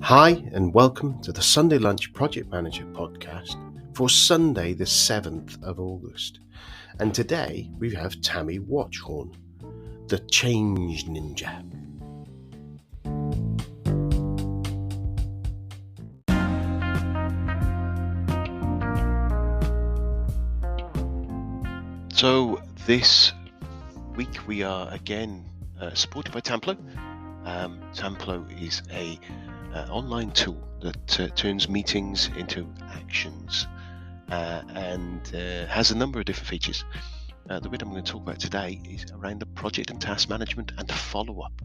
Hi and welcome to the Sunday Lunch Project Manager podcast for Sunday the 7th of August. And today we have Tammy Watchorn, the Change Ninja. So this week we are again supported by Tamplo. Tamplo is a online tool that turns meetings into actions and has a number of different features. The bit I'm going to talk about today is around the project and task management and follow-up.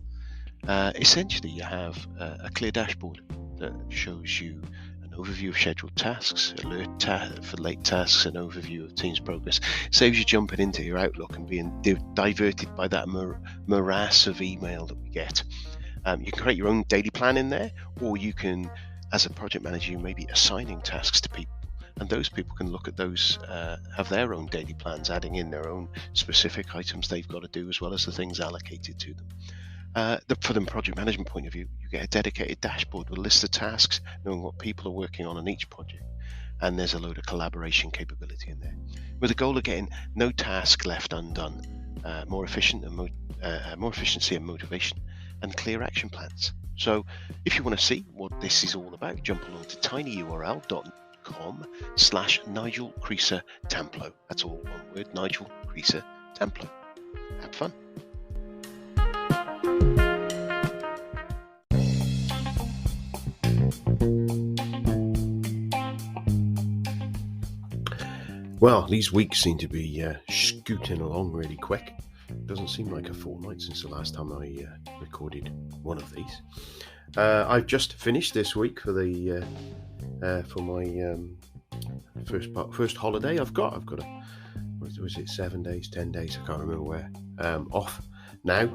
Essentially, you have a clear dashboard that shows you an overview of scheduled tasks, alert for late tasks, an overview of team's progress. It saves you jumping into your Outlook and being diverted by that morass of email that we get. You can create your own daily plan in there, or you can, as a project manager, you may be assigning tasks to people, and those people can look at those, have their own daily plans, adding in their own specific items they've got to do, as well as the things allocated to them. For the project management point of view, you get a dedicated dashboard with a list of tasks, knowing what people are working on each project, and there's a load of collaboration capability in there, with the goal of getting no task left undone, more efficiency and motivation, and clear action plans. So if you want to see what this is all about, jump along to tinyurl.com/Nigel Creaser Tamplo. That's all one word, Nigel Creaser Tamplo. Have fun. Well, these weeks seem to be scooting along really quick. Doesn't seem like a fortnight since the last time I recorded one of these. I've just finished this week for the for my first holiday I've got a, was it 7 days, 10 days, I can't remember where, off now,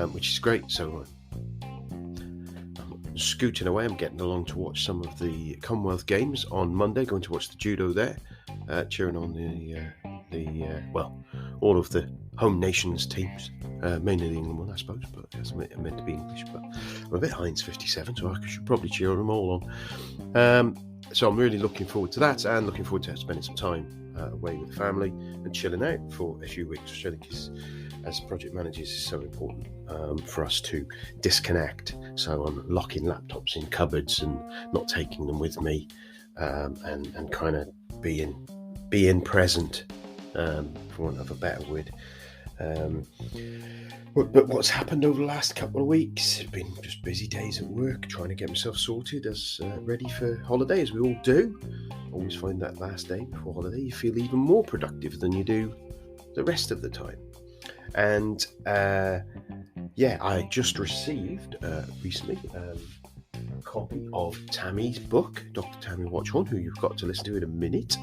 which is great. So I'm scooting away. I'm getting along to watch some of the Commonwealth Games on Monday, going to watch the judo there, cheering on all of the home nations teams, mainly the England one, I suppose, but it's meant to be English. But I'm a bit Heinz 57, so I should probably cheer them all on. So I'm really looking forward to that, and looking forward to spending some time away with the family and chilling out for a few weeks, which I think is, as project managers, is so important for us to disconnect. So I'm locking laptops in cupboards and not taking them with me, and kind of being present, for want of a better word. But what's happened over the last couple of weeks? It's been just busy days at work, trying to get myself sorted as ready for holiday, as we all do. Always find that last day before holiday you feel even more productive than you do the rest of the time. And I just received recently a copy of Tammy's book, Dr Tammy Watchorn, who you've got to listen to in a minute,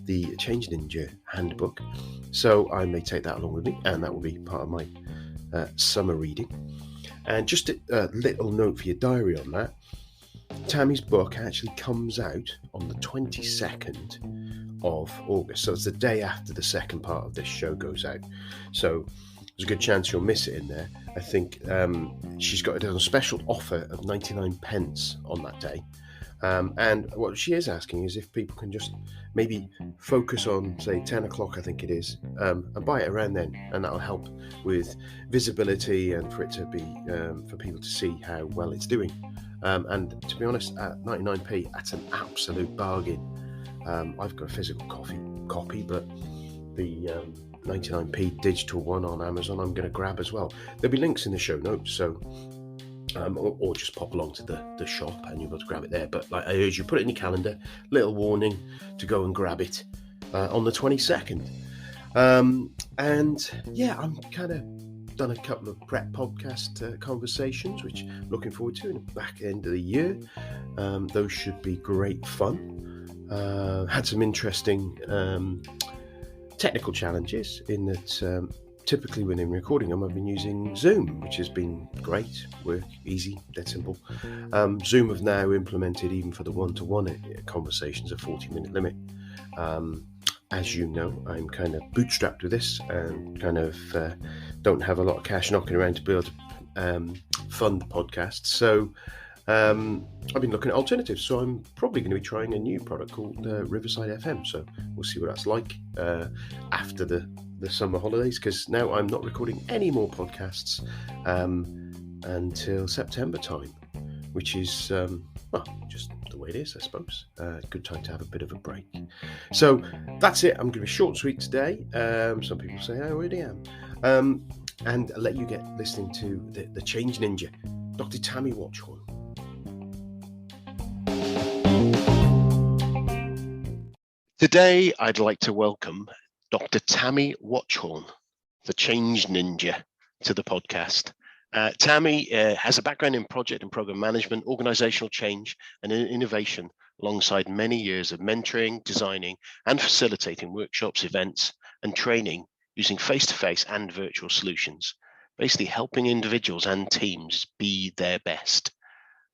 the Change Ninja handbook. So I may take that along with me, and that will be part of my summer reading. And just a little note for your diary on that. Tammy's book actually comes out on the 22nd of August, so it's the day after the second part of this show goes out. So there's a good chance you'll miss it in there. I think she's got it on a special offer of 99 pence on that day. And what she is asking is if people can just maybe focus on, say, 10 o'clock, I think it is, and buy it around then. And that'll help with visibility and for it to be, for people to see how well it's doing. And to be honest, at 99p, that's an absolute bargain. I've got a physical copy, but the 99p digital one on Amazon I'm going to grab as well. There'll be links in the show notes, so or just pop along to the shop and you'll be able to grab it there. But like I urge you, put it in your calendar, little warning to go and grab it on the 22nd. And yeah, I'm kind of done a couple of prep podcast conversations, which I'm looking forward to in the back end of the year. Those should be great fun. Had some interesting technical challenges in that typically when I'm recording them, I've been using Zoom, which has been great, work, easy, dead simple. Zoom have now implemented, even for the one-to-one conversations, a 40-minute limit. As you know, I'm kind of bootstrapped with this and kind of don't have a lot of cash knocking around to be able to fund the podcast. So I've been looking at alternatives, so I'm probably going to be trying a new product called Riverside FM. So we'll see what that's like after the summer holidays, because now I'm not recording any more podcasts until September time, which is just the way it is, I suppose. Good time to have a bit of a break. So that's it. I'm going to be short and sweet today. Some people say I already am. And I'll let you get listening to the Change Ninja, Dr. Tammy Watchorn. Today, I'd like to welcome Dr. Tammy Watchorn, the Change Ninja, to the podcast. Tammy has a background in project and program management, organisational change and innovation, alongside many years of mentoring, designing and facilitating workshops, events and training using face-to-face and virtual solutions, basically helping individuals and teams be their best.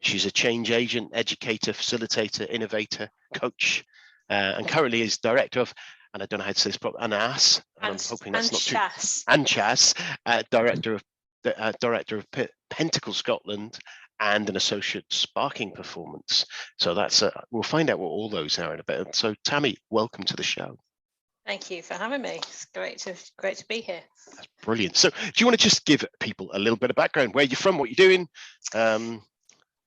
She's a change agent, educator, facilitator, innovator, coach, and currently is director of, and I don't know how to say this properly, AnSáS, and I'm hoping that's not too, AnSáS, director of Pentacle Scotland, and an associate sparking performance. So that's we'll find out what all those are in a bit. So Tammy, welcome to the show. Thank you for having me. It's great to be here. That's brilliant. So do you want to just give people a little bit of background, where you're from, what you're doing?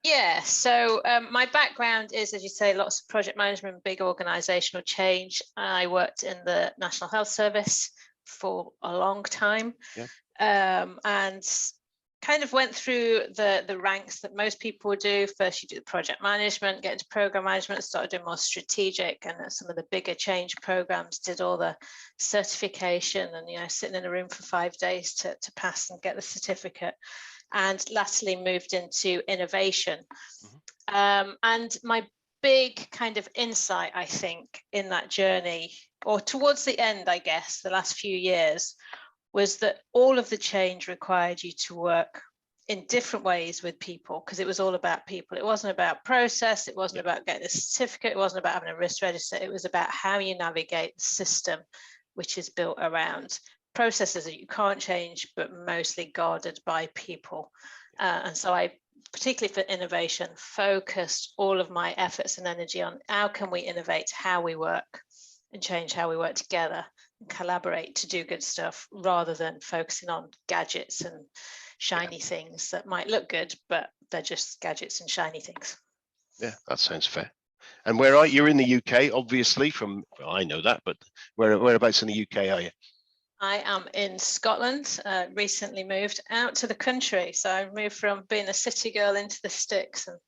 Yeah, so my background is, as you say, lots of project management, big organisational change. I worked in the National Health Service for a long time, and kind of went through the ranks that most people do. First, you do the project management, get into program management, started doing more strategic, and some of the bigger change programs, did all the certification, and sitting in a room for 5 days to pass and get the certificate. And lastly moved into innovation. And my big kind of insight, I think, in that journey, or towards the end, I guess, the last few years, was that all of the change required you to work in different ways with people, because it was all about people. It wasn't about process. It wasn't about getting a certificate. It wasn't about having a risk register. It was about how you navigate the system, which is built around processes that you can't change, but mostly guarded by people. And so I, particularly for innovation, focused all of my efforts and energy on how can we innovate how we work and change how we work together and collaborate to do good stuff, rather than focusing on gadgets and shiny things that might look good, but they're just gadgets and shiny things. Yeah, that sounds fair. And where are you? You're in the UK, obviously, I know that, but whereabouts in the UK are you? I am in Scotland, recently moved out to the country. So I moved from being a city girl into the sticks, and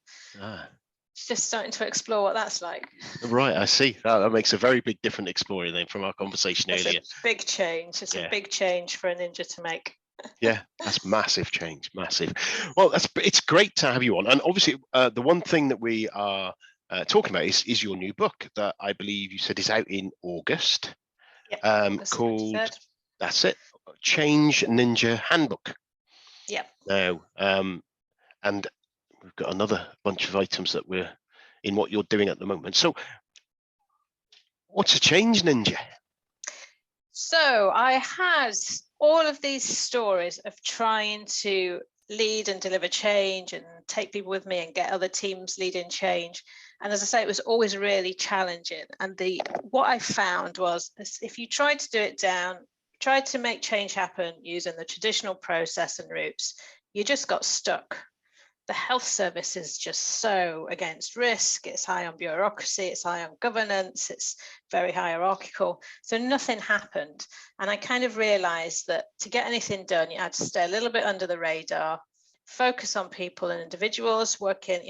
just starting to explore what that's like. Right, I see. That makes a very big difference exploring then from our conversation earlier. It's a big change. It's a big change for a ninja to make. Yeah, that's massive change, massive. Well, it's great to have you on. And obviously, the one thing that we are talking about is your new book that I believe you said is out in August. August called 23rd. That's it, Change Ninja Handbook. Yep. Now, and we've got another bunch of items that we're in what you're doing at the moment. So what's a change ninja? So I had all of these stories of trying to lead and deliver change and take people with me and get other teams leading change. And as I say, it was always really challenging. And what I found was, if you tried to do it down, tried to make change happen using the traditional process and routes, you just got stuck. The health service is just so against risk. It's high on bureaucracy. It's high on governance. It's very hierarchical. So nothing happened. And I kind of realized that to get anything done, you had to stay a little bit under the radar, focus on people and individuals, working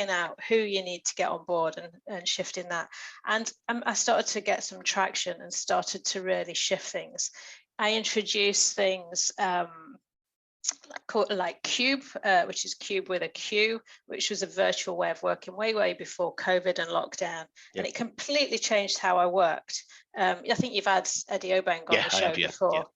out who you need to get on board and shifting that. And I started to get some traction and started to really shift things. I introduced things like Cube, which is Cube with a Q, which was a virtual way of working way before COVID and lockdown. And it completely changed how I worked. I think you've had Eddie Obang on the show before.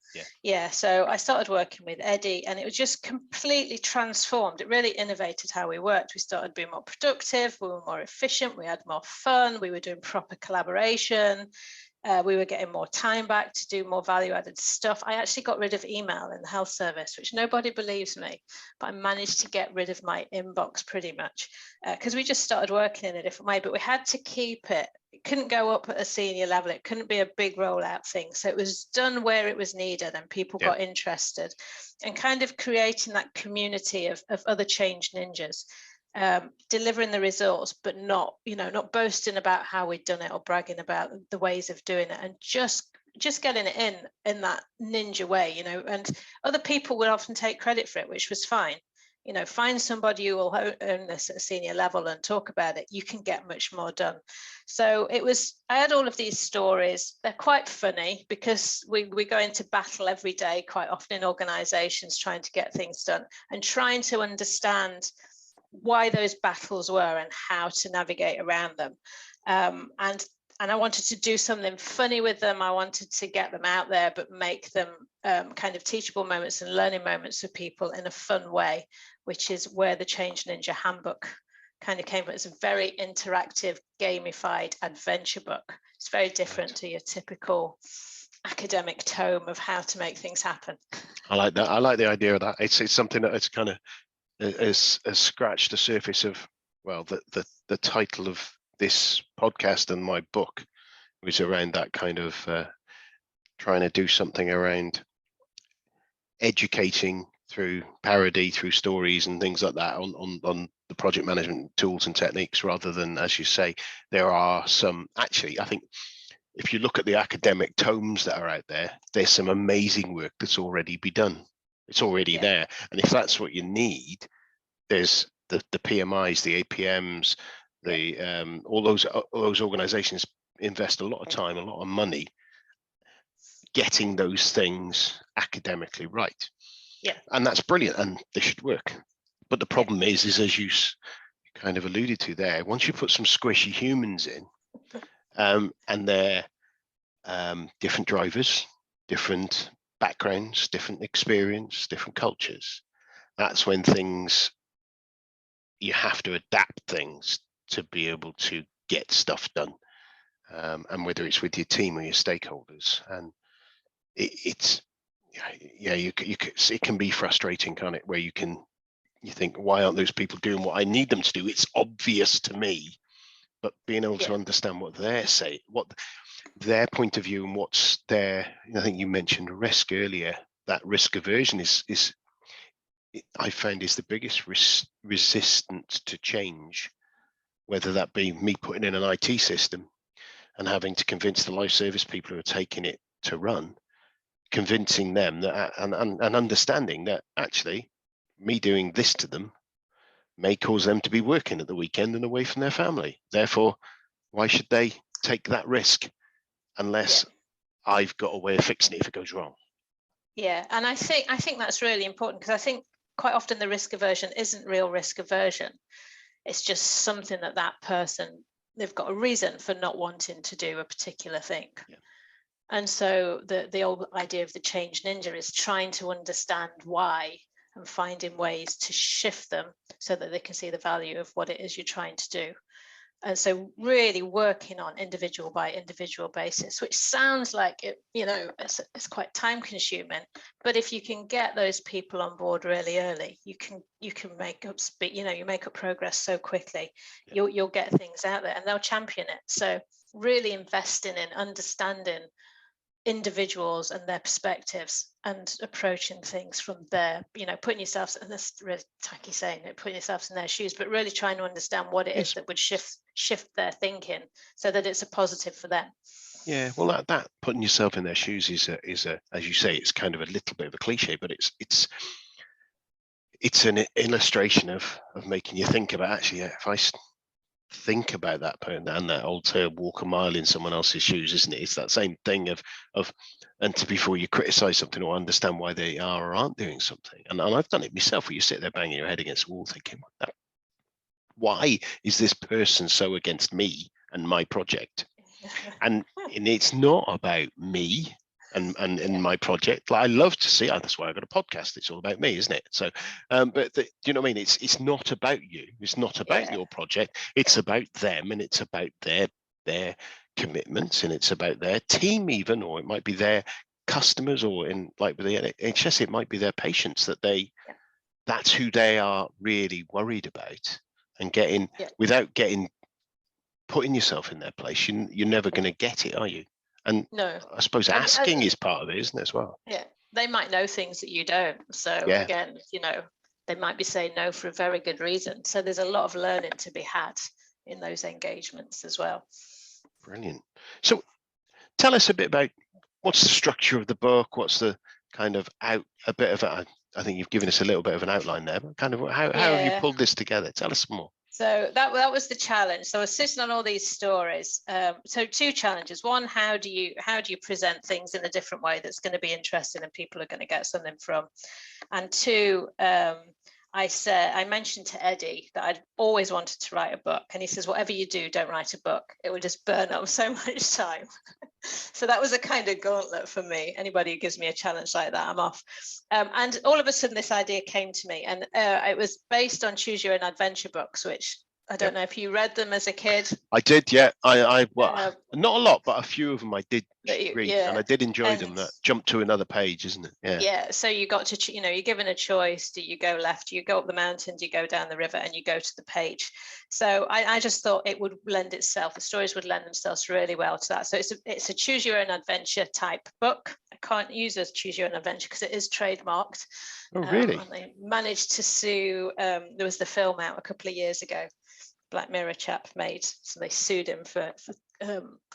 So I started working with Eddie, and it was just completely transformed. It really innovated how we worked. We started being more productive, we were more efficient, we had more fun, we were doing proper collaboration. We were getting more time back to do more value-added stuff. I actually got rid of email in the health service, which nobody believes me, but I managed to get rid of my inbox pretty much because we just started working in a different way, but we had to keep it. It couldn't go up at a senior level. It couldn't be a big rollout thing. So it was done where it was needed and people got interested, and kind of creating that community of other change ninjas. Delivering the results, but not boasting about how we'd done it or bragging about the ways of doing it, and just getting it in that ninja way, and other people would often take credit for it, which was fine. Find somebody who will own this at a senior level and talk about it. You can get much more done. So I had all of these stories. They're quite funny because we go into battle every day, quite often in organizations, trying to get things done and trying to understand why those battles were and how to navigate around them. And I wanted to do something funny with them. I wanted to get them out there, but make them kind of teachable moments and learning moments for people in a fun way, which is where the Change Ninja Handbook kind of came from. It's a very interactive, gamified adventure book. It's very different to your typical academic tome of how to make things happen. I like that. I like the idea of that. It's something that it's kind of has scratched the surface of, well, the title of this podcast and my book was around that kind of trying to do something around educating through parody, through stories and things like that on the project management tools and techniques, rather than, as you say, there are some, actually, I think if you look at the academic tomes that are out there, there's some amazing work that's already been done. It's already there. And if that's what you need, there's the PMIs, the APMs, all those organizations invest a lot of time, a lot of money getting those things academically right. Yeah. And that's brilliant, and they should work. But the problem is as you kind of alluded to there, once you put some squishy humans in, and they're different drivers, different backgrounds, different experience, different cultures, that's when you have to adapt things to be able to get stuff done, and whether it's with your team or your stakeholders. And it can be frustrating, can't it, where you think, why aren't those people doing what I need them to do? It's obvious to me. But being able to understand what they're saying, what their point of view, and what's their, I think you mentioned risk earlier. That risk aversion is I found is the biggest resistance to change, whether that be me putting in an IT system and having to convince the life service people who are taking it to run, convincing them that and understanding that actually me doing this to them may cause them to be working at the weekend and away from their family. Therefore, why should they take that risk unless I've got a way of fixing it if it goes wrong? Yeah, and I think that's really important, because I think quite often the risk aversion isn't real risk aversion. It's just something that person, they've got a reason for not wanting to do a particular thing. Yeah. And so the old idea of the change ninja is trying to understand why and finding ways to shift them so that they can see the value of what it is you're trying to do. And so really working on individual by individual basis, which sounds like it's quite time consuming, but if you can get those people on board really early, you can make up speed, you make up progress so quickly. You'll get things out there and they'll champion it. So really investing in understanding individuals and their perspectives and approaching things from there, putting yourself, and this really tacky saying, putting yourself in their shoes, but really trying to understand what it is that would shift their thinking so that it's a positive for them. Yeah, well, that putting yourself in their shoes is a as you say, it's kind of a little bit of a cliche, but it's an illustration of making you think about, actually, if I think about that person, and that old term, walk a mile in someone else's shoes, isn't it? It's that same thing of and before you criticize something or understand why they are or aren't doing something. And I've done it myself, where you sit there banging your head against the wall thinking, why is this person so against me and my project? and it's not about me and my project. Like, I love to see, that's why I've got a podcast. It's all about me, isn't it? So but do you know what I mean? It's not about you. It's not about your project. It's about them, and it's about their their commitments, and it's about their team even, or it might be their customers, or in like with the NHS, it might be their patients that that's who they are really worried about, and without putting yourself in their place, you're never going to get it, are you? And no, I suppose asking is part of it, isn't it, as well? Yeah, they might know things that you don't. So again, they might be saying no for a very good reason. So there's a lot of learning to be had in those engagements as well. Brilliant. So tell us a bit about what's the structure of the book, what's the kind of I think you've given us a little bit of an outline there, but kind of how have you pulled this together? Tell us more. So that was the challenge. So I was sitting on all these stories. So two challenges. One, how do you present things in a different way that's going to be interesting and people are going to get something from? And two, I mentioned to Eddie that I'd always wanted to write a book, and he says, whatever you do, don't write a book. It will just burn up so much time. So that was a kind of gauntlet for me. Anybody who gives me a challenge like that, I'm off. And all of a sudden this idea came to me, and it was based on Choose Your Own Adventure books, which I don't know if you read them as a kid. I did, yeah. I not a lot, but a few of them I did read, and I did enjoy them. That jump to another page, isn't it? Yeah. So you got to, you're given a choice. Do you go left? Do you go up the mountain? Do you go down the river? And you go to the page. So I just thought it would lend itself. The stories would lend themselves really well to that. So it's a Choose Your Own Adventure type book. I can't use as Choose Your Own Adventure because it is trademarked. Oh, really? And they managed to sue. There was the film out a couple of years ago. Black Mirror chap made, so they sued him for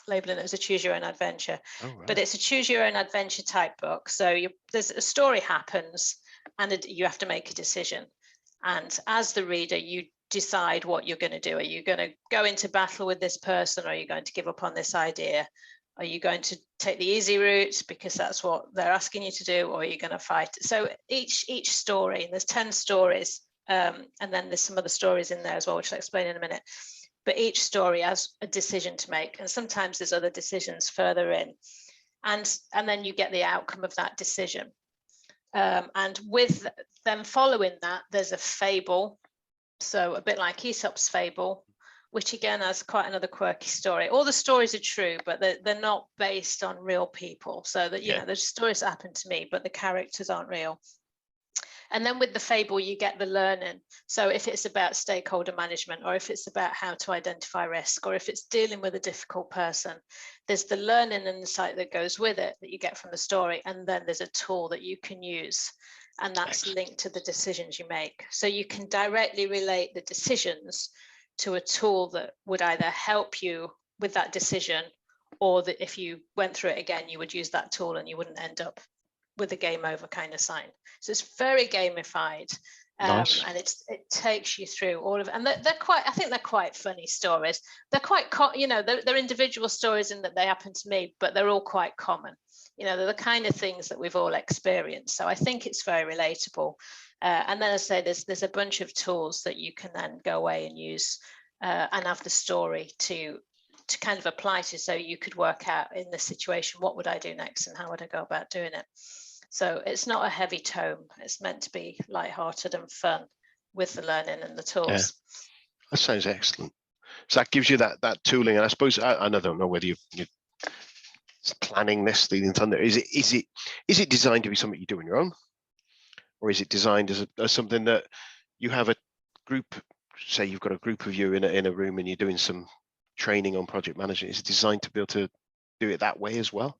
labeling it as a Choose Your Own Adventure. Oh, right. But it's a Choose Your Own Adventure type book. So there's a story happens, and you have to make a decision. And as the reader, you decide what you're going to do. Are you going to go into battle with this person? Or are you going to give up on this idea? Are you going to take the easy route because that's what they're asking you to do, or are you going to fight? So each story, and there's 10 stories. And then there's some other stories in there as well, which I'll explain in a minute. But each story has a decision to make, and sometimes there's other decisions further in, and then you get the outcome of that decision. And with them following that, there's a fable, so a bit like Aesop's fable, which again has quite another quirky story. All the stories are true, but they're not based on real people. So that there's stories that happen to me, but the characters aren't real. And then with the fable, you get the learning. So if it's about stakeholder management, or if it's about how to identify risk, or if it's dealing with a difficult person, there's the learning and insight that goes with it that you get from the story. And then there's a tool that you can use, and that's linked to the decisions you make. So you can directly relate the decisions to a tool that would either help you with that decision, or that if you went through it again, you would use that tool and you wouldn't end up with a game over kind of sign. So it's very gamified, nice. And it takes you through all of it. And I think they're quite funny stories. They're quite, they're individual stories in that they happen to me, but they're all quite common. They're the kind of things that we've all experienced. So I think it's very relatable. And then as I say, there's a bunch of tools that you can then go away and use and have the story to kind of apply to. So you could work out in this situation, what would I do next and how would I go about doing it? So it's not a heavy tome. It's meant to be lighthearted and fun with the learning and the tools. Yeah. That sounds excellent. So that gives you that tooling. And I suppose I don't know whether you're planning this leading thunder. Is it designed to be something you do on your own, or is it designed as something that you have a group? Say you've got a group of you in a room and you're doing some training on project management. Is it designed to be able to do it that way as well?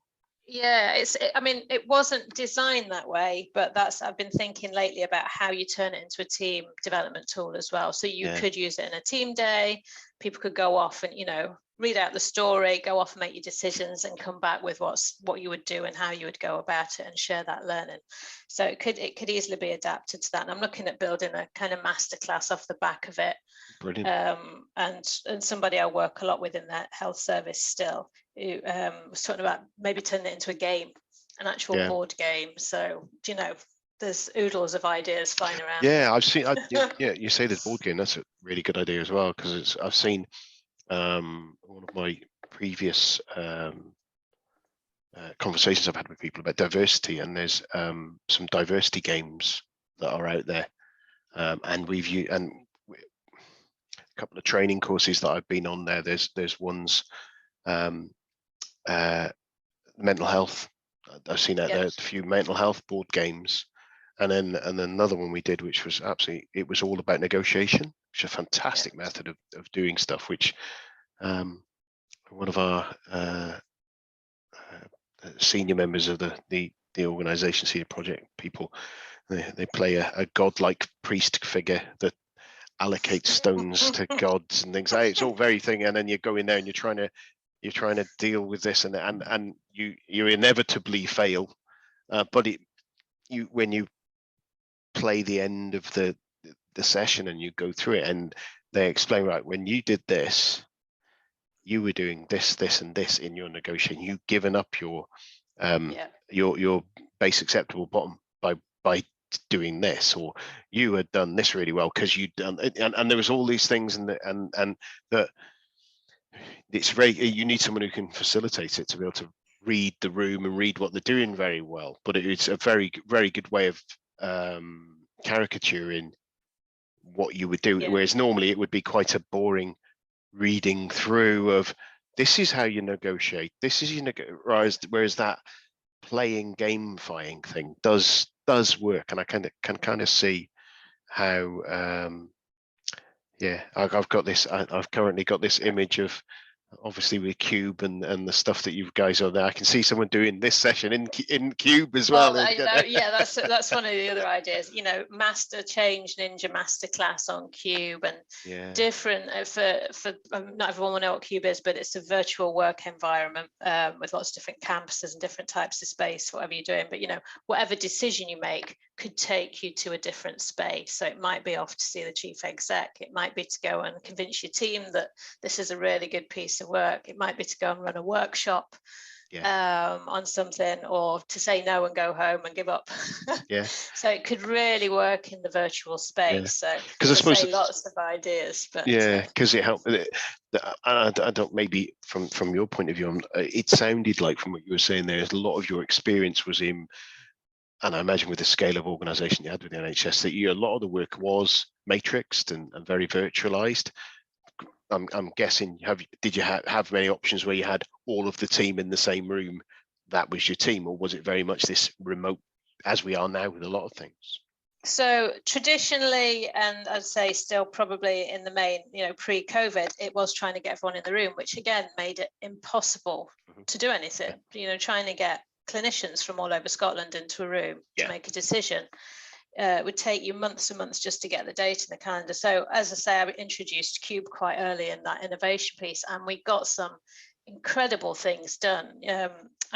Yeah, it wasn't designed that way, but I've been thinking lately about how you turn it into a team development tool as well. So you could use it in a team day. People could go off and, read out the story, go off and make your decisions and come back with what you would do and how you would go about it and share that learning. So it could easily be adapted to that. And I'm looking at building a kind of masterclass off the back of it. Brilliant. And somebody I work a lot with in that health service still, who was talking about maybe turning it into a game, an actual board game. So, there's oodles of ideas flying around. Yeah, I've seen. You say the board game. That's a really good idea as well, because I've seen one of my previous conversations I've had with people about diversity, and there's some diversity games that are out there, and we've used a couple of training courses that I've been on there. There's ones mental health. I've seen out there a few mental health board games, and then another one we did, which was absolutely, it was all about negotiation, which is a fantastic method of doing stuff, which one of our senior members of the organisation, senior project people, they play a godlike priest figure that allocates stones to gods and things. It's all very thing, and then you go in there and you're trying to deal with this, and you inevitably fail, but when you play the end of the session and you go through it and they explain, right, when you did this, you were doing this, this, and this in your negotiation. You've given up your base acceptable bottom by doing this, or you had done this really well because you'd done it, and there was all these things, and that it's very, you need someone who can facilitate it to be able to read the room and read what they're doing very well. But it's a very, very good way of caricaturing what you would do, whereas normally it would be quite a boring reading through of, this is how you negotiate, this is whereas that playing, gamifying thing does work, and I can kind of see how I've currently got this image of, obviously with Cube and the stuff that you guys are there. I can see someone doing this session in Cube as well. That's one of the other ideas. Master Change Ninja Masterclass on Cube, and different for not everyone will know what Cube is, but it's a virtual work environment with lots of different campuses and different types of space, whatever you're doing. But whatever decision you make could take you to a different space. So it might be off to see the chief exec. It might be to go and convince your team that this is a really good piece of work. It might be to go and run a workshop on something, or to say no and go home and give up. So it could really work in the virtual space. So because I suppose lots of ideas, but because it helped. I don't, maybe from your point of view, it sounded like from what you were saying there, a lot of your experience was in, and I imagine with the scale of organisation you had with the NHS, that a lot of the work was matrixed and very virtualised. I'm guessing, did you have many options where you had all of the team in the same room, that was your team, or was it very much this remote, as we are now with a lot of things? So traditionally, and I'd say still probably in the main, pre-COVID, it was trying to get everyone in the room, which again made it impossible to do anything. Trying to get clinicians from all over Scotland into a room to make a decision would take you months and months just to get the date in the calendar. So as I say, I introduced Cube quite early in that innovation piece, and we got some incredible things done. I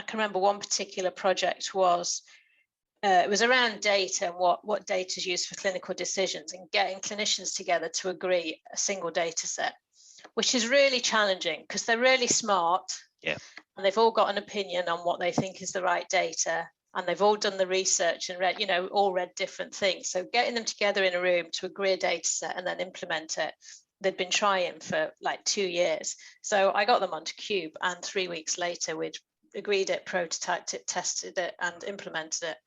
can remember one particular project was it was around data and what data is used for clinical decisions, and getting clinicians together to agree a single data set, which is really challenging because they're really smart. And they've all got an opinion on what they think is the right data, and they've all done the research and read, all read different things. So getting them together in a room to agree a data set and then implement it, they'd been trying for like 2 years. So I got them onto Cube, and 3 weeks later we'd agreed it, prototyped it, tested it, and implemented it.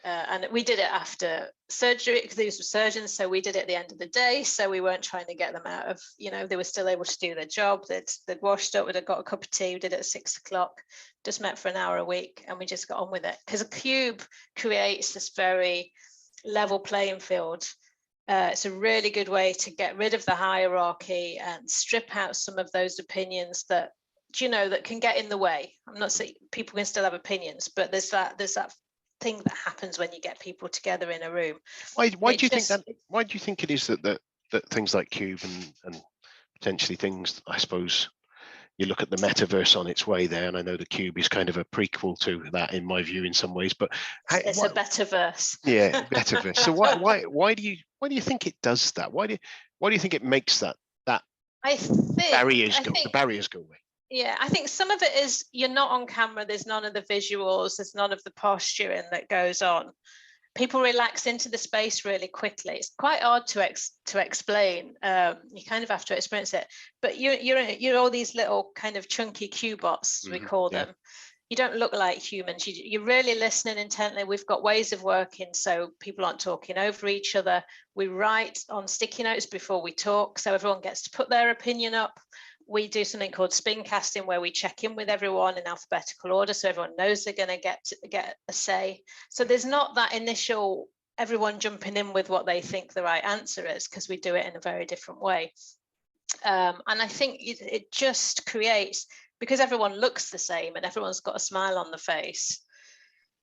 And we did it after surgery because these were surgeons, so we did it at the end of the day. So we weren't trying to get them out of, they were still able to do their job. They'd washed up, they'd got a cup of tea, we did it at 6 o'clock, just met for an hour a week, and we just got on with it. Because a Cube creates this very level playing field. It's a really good way to get rid of the hierarchy and strip out some of those opinions that, that can get in the way. I'm not saying people can still have opinions, but there's that thing that happens when you get people together in a room. Why do you think it is that things like Cube and potentially things, I suppose, you look at the metaverse on its way there, and I know the Cube is kind of a prequel to that in my view in some ways, but it's a betterverse. Betterverse. So why do you think it does that? Why do you think it makes that I think the barriers go away? Yeah, I think some of it is you're not on camera, there's none of the visuals, there's none of the posturing that goes on. People relax into the space really quickly. It's quite hard to explain. You kind of have to experience it. But you're all these little kind of chunky Cubots, we call them. You don't look like humans. You're really listening intently. We've got ways of working so people aren't talking over each other. We write on sticky notes before we talk, so everyone gets to put their opinion up. we do something called spin casting, where we check in with everyone in alphabetical order, so everyone knows they're going to get a say. So there's not that initial everyone jumping in with what they think the right answer is, because we do it in a very different way. And I think it just creates, because everyone looks the same and everyone's got a smile on the face,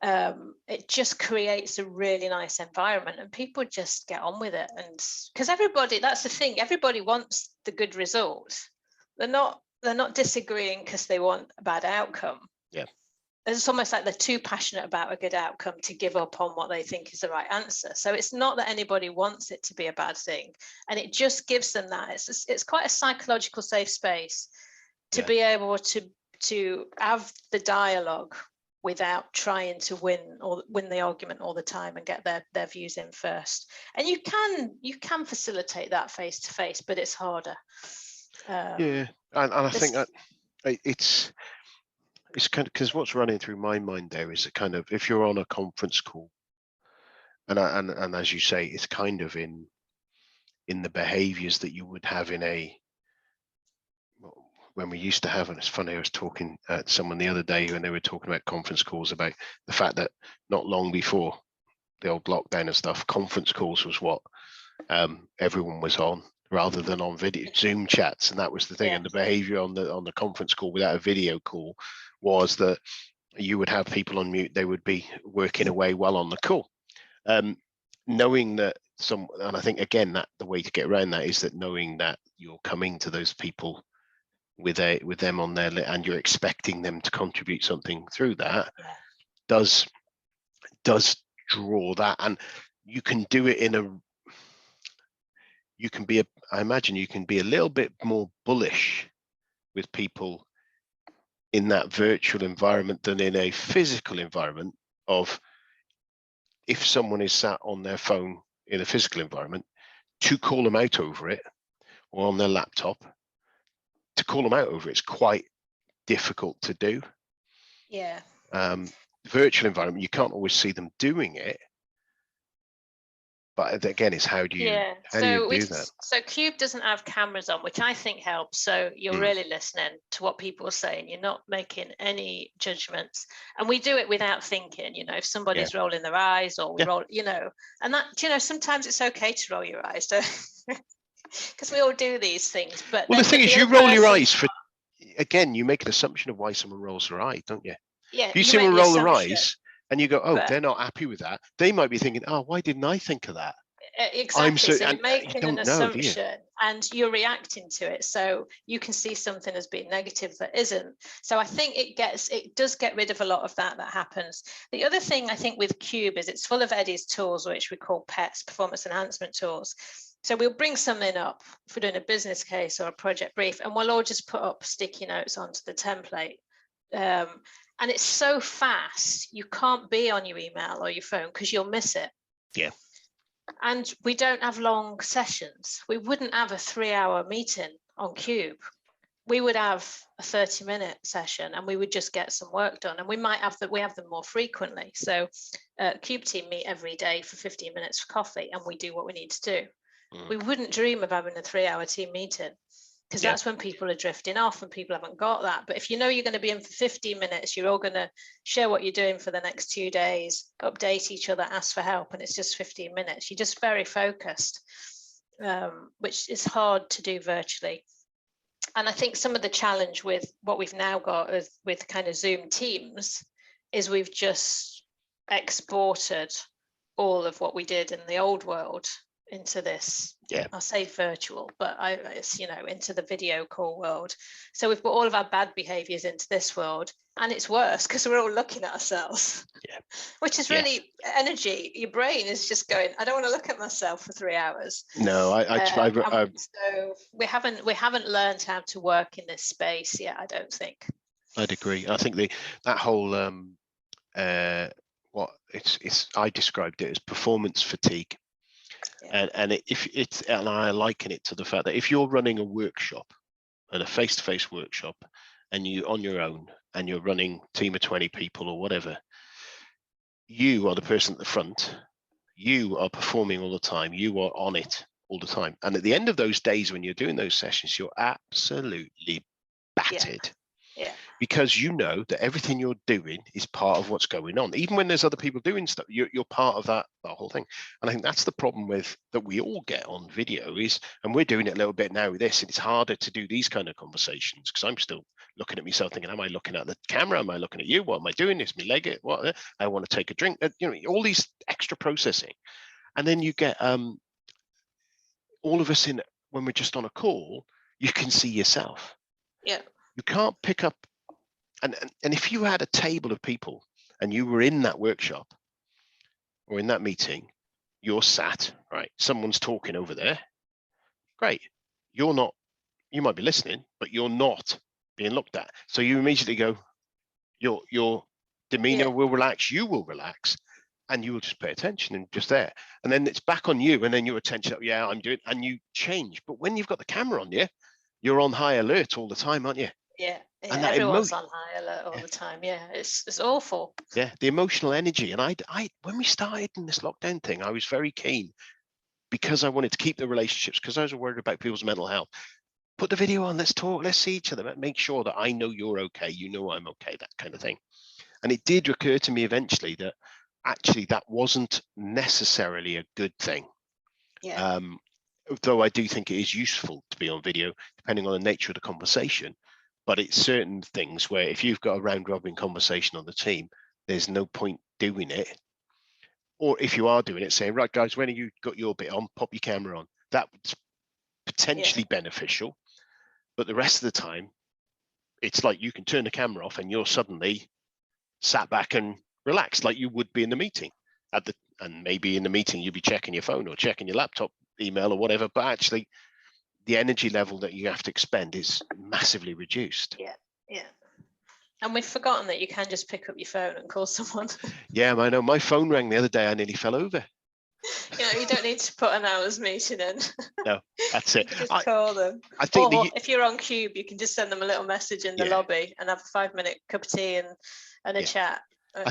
it just creates a really nice environment, and people just get on with it. And because everybody, that's the thing, everybody wants the good result. They're not disagreeing because they want a bad outcome. Yeah. It's almost like they're too passionate about a good outcome to give up on what they think is the right answer. So it's not that anybody wants it to be a bad thing, and it just gives them that. It's quite a psychological safe space to be able to have the dialogue without trying to win the argument all the time and get their views in first. And you can facilitate that face to face, but it's harder. And I think that it's kind of, because what's running through my mind there is a kind of, if you're on a conference call, and as you say, it's kind of in the behaviors that you would have when we used to have, and it's funny, I was talking to someone the other day when they were talking about conference calls, about the fact that not long before the old lockdown and stuff, conference calls was what everyone was on, rather than on video Zoom chats. And that was the thing. And the behavior on the conference call without a video call was that you would have people on mute, they would be working away while on the call. Knowing that and I think again that the way to get around that is that knowing that you're coming to those people with them on there, and you're expecting them to contribute something through that, does draw that. And you can do it I imagine you can be a little bit more bullish with people in that virtual environment than in a physical environment. Of, if someone is sat on their phone in a physical environment, to call them out over it, or on their laptop, to call them out over it's quite difficult to do. Virtual environment, you can't always see them doing it, but again, it's how do you do that? So Cube doesn't have cameras on, which I think helps. So you're really listening to what people are saying. You're not making any judgments. And we do it without thinking, if somebody's rolling their eyes, or we roll, and that, sometimes it's okay to roll your eyes, because we all do these things. But the thing is, you roll your eyes again, you make an assumption of why someone rolls their eye, don't you? Yeah. If you see someone roll their eyes, and you go, they're not happy with that, they might be thinking, why didn't I think of that? Exactly. So you're making an assumption, and you're reacting to it. So you can see something as being negative that isn't. So I think it does get rid of a lot of that happens. The other thing I think with Cube is it's full of Eddie's tools, which we call PETs, performance enhancement tools. So we'll bring something up if we're doing a business case or a project brief, and we'll all just put up sticky notes onto the template. And it's so fast, you can't be on your email or your phone because you'll miss it. Yeah. And we don't have long sessions. We wouldn't have a 3-hour meeting on Cube. We would have a 30-minute session, and we would just get some work done. And we have them more frequently. So Cube team meet every day for 15 minutes for coffee, and we do what we need to do. We wouldn't dream of having a 3-hour team meeting, because that's when people are drifting off and people haven't got that. But if you know you're going to be in for 15 minutes, you're all going to share what you're doing for the next 2 days, update each other, ask for help, and it's just 15 minutes. You're just very focused, which is hard to do virtually. And I think some of the challenge with what we've now got with kind of Zoom Teams is we've just exported all of what we did in the old world into this, I'll say virtual, but it's, into the video call world. So we've got all of our bad behaviors into this world, and it's worse because we're all looking at ourselves, which is really energy. Your brain is just going, I don't want to look at myself for 3 hours. No, so we haven't learned how to work in this space yet, I don't think. I'd agree. I think that whole I described it as performance fatigue. And I liken it to the fact that if you're running a workshop, and a face-to-face workshop, and you on your own, and you're running a team of 20 people or whatever, you are the person at the front, you are performing all the time, you are on it, all the time. And at the end of those days, when you're doing those sessions, you're absolutely battered. Yeah. Because you know that everything you're doing is part of what's going on. Even when there's other people doing stuff, you're part of that whole thing. And I think that's the problem with that we all get on video is, and we're doing it a little bit now with this, and it's harder to do these kind of conversations because I'm still looking at myself thinking, am I looking at the camera? Am I looking at you? What am I doing? Is my leg it? What? I want to take a drink. You know, all these extra processing. And then you get all of us in, when we're just on a call, you can see yourself. Yeah. You can't pick up. And if you had a table of people and you were in that workshop or in that meeting, you're sat, right? Someone's talking over there. Great. You're not, you might be listening, but you're not being looked at. So you immediately go, your demeanor will relax, you will relax, and you will just pay attention and just there. And then it's back on you, and then your attention, yeah, I'm doing, and you change. But when you've got the camera on you, you're on high alert all the time, aren't you? Yeah, And everyone's on high alert all the time. Yeah, it's awful. Yeah, the emotional energy. And I when we started in this lockdown thing, I was very keen because I wanted to keep the relationships, because I was worried about people's mental health. Put the video on, let's talk, let's see each other, make sure that I know you're okay, you know I'm okay, that kind of thing. And it did occur to me eventually that actually that wasn't necessarily a good thing. Yeah. Though I do think it is useful to be on video, depending on the nature of the conversation. But it's certain things where if you've got a round robin conversation on the team, there's no point doing it. Or if you are doing it, saying, right, guys, when you got your bit on, pop your camera on. That's potentially beneficial. But the rest of the time, it's like you can turn the camera off and you're suddenly sat back and relaxed like you would be in the meeting. And maybe in the meeting, you'd be checking your phone or checking your laptop email or whatever. But actually, the energy level that you have to expend is massively reduced. Yeah. And we've forgotten that you can just pick up your phone and call someone. Yeah, I know. My phone rang the other day. I nearly fell over. You don't need to put an hour's meeting in. No, that's it. Just call them. I think if you're on Cube, you can just send them a little message in the lobby and have a 5-minute cup of tea and a chat.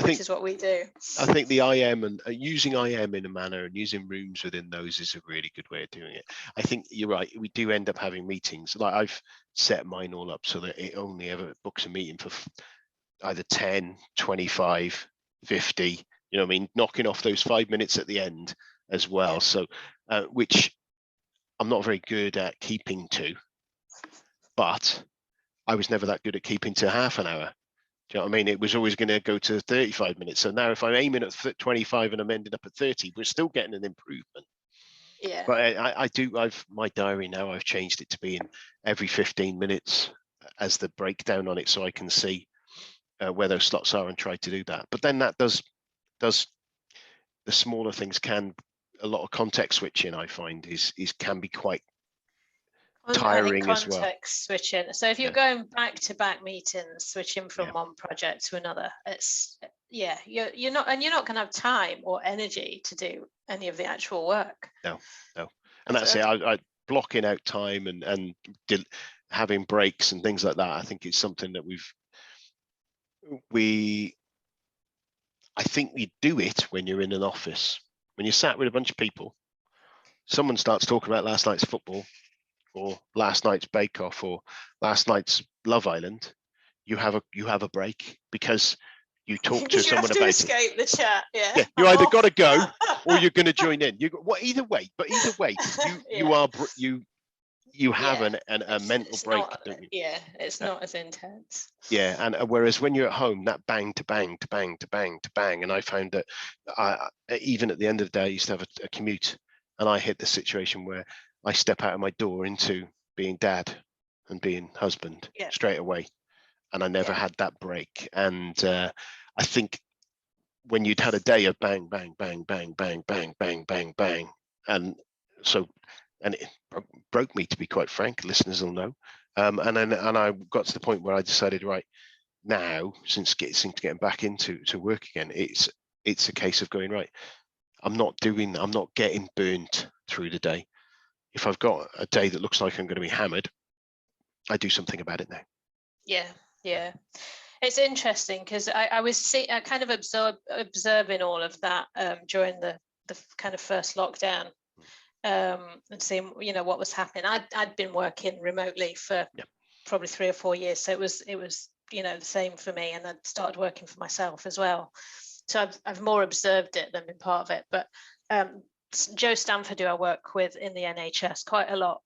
Which is what we do. I think the IM and using IM in a manner and using rooms within those is a really good way of doing it. I think you're right. We do end up having meetings. Like I've set mine all up so that it only ever books a meeting for either 10, 25, 50, you know what I mean? Knocking off those 5 minutes at the end as well. Yeah. So, which I'm not very good at keeping to, but I was never that good at keeping to half an hour. Do you know what I mean? It was always going to go to 35 minutes. So now if I'm aiming at 25 and I'm ending up at 30, we're still getting an improvement. Yeah. But I've my diary now, I've changed it to being every 15 minutes as the breakdown on it so I can see where those slots are and try to do that. But then that does the smaller things can, a lot of context switching I find can be quite tiring as well. Context switching. So if you're going back-to-back meetings, switching from one project to another, you're not going to have time or energy to do any of the actual work. No, and that's it. I blocking out time and having breaks and things like that. I think it's something that I think we do it when you're in an office, when you're sat with a bunch of people. Someone starts talking about last night's football, or last night's Bake Off, or last night's Love Island. You have a break because you talk to someone about it. You have to escape the chat. Yeah. You either got to go or you're going to join in. Either way. You have a mental break, don't you? Yeah, it's not as intense. Yeah, and whereas when you're at home, that bang to bang to bang to bang to bang, and I found that even at the end of the day, I used to have a commute, and I hit the situation where I step out of my door into being dad and being husband straight away, and I never had that break. And I think when you'd had a day of bang, bang, bang, bang, bang, bang, bang, bang, bang, and it broke me, to be quite frank. Listeners will know. And I got to the point where I decided, right now, since getting back into work again, it's a case of going, right, I'm not getting burnt through the day. If I've got a day that looks like I'm going to be hammered, I do something about it now. Yeah. It's interesting because I was kind of observing all of that during the kind of first lockdown. and seeing, what was happening. I'd been working remotely for probably 3 or 4 years, so it was the same for me, and I'd started working for myself as well. So I've more observed it than been part of it. But Joe Stanford, who I work with in the NHS quite a lot,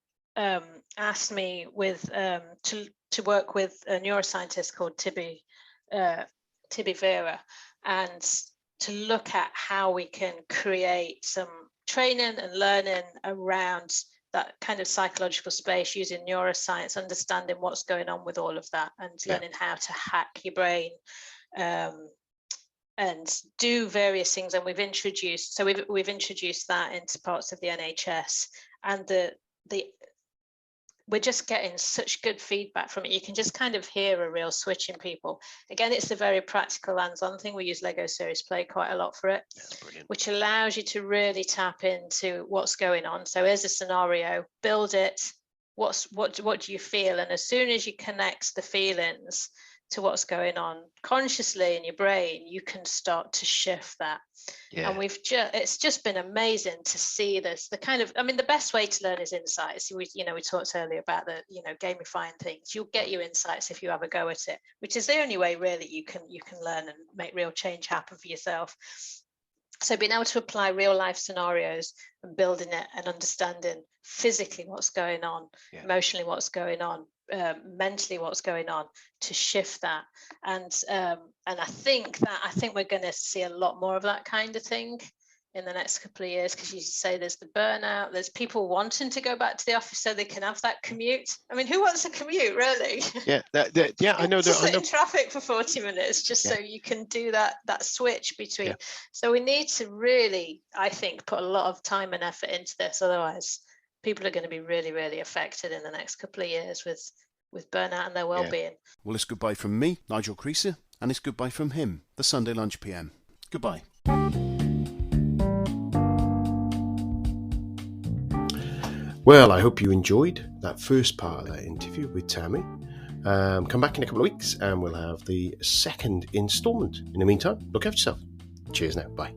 asked me to work with a neuroscientist called Tibby Vera, and to look at how we can create some training and learning around that kind of psychological space using neuroscience, understanding what's going on with all of that, and learning how to hack your brain, and do various things. And we've introduced that into parts of the NHS, and we're just getting such good feedback from it. You can just kind of hear a real switch in people. Again, it's a very practical hands-on thing. We use Lego Series Play quite a lot for it, which allows you to really tap into what's going on. So here's a scenario, build it. What do you feel? And as soon as you connect the feelings to what's going on consciously in your brain, you can start to shift that. And it's just been amazing to see this. The best way to learn is insights. We talked earlier about the gamifying things. You'll get your insights if you have a go at it, which is the only way really you can learn and make real change happen for yourself. So being able to apply real life scenarios and building it and understanding physically what's going on, emotionally what's going on, mentally what's going on, to shift that. And I think we're going to see a lot more of that kind of thing in the next couple of years, because you say there's the burnout, there's people wanting to go back to the office so they can have that commute. I mean, who wants a commute, really? I know that. Sit in traffic for 40 minutes just so you can do that switch between. So we need to really, I think, put a lot of time and effort into this. Otherwise, people are going to be really, really affected in the next couple of years with burnout and their well-being. Well, it's goodbye from me, Nigel Creaser, and it's goodbye from him, the Sunday Lunch PM. Goodbye. Well, I hope you enjoyed that first part of that interview with Tammy. Come back in a couple of weeks and we'll have the second instalment. In the meantime, look after yourself. Cheers now. Bye.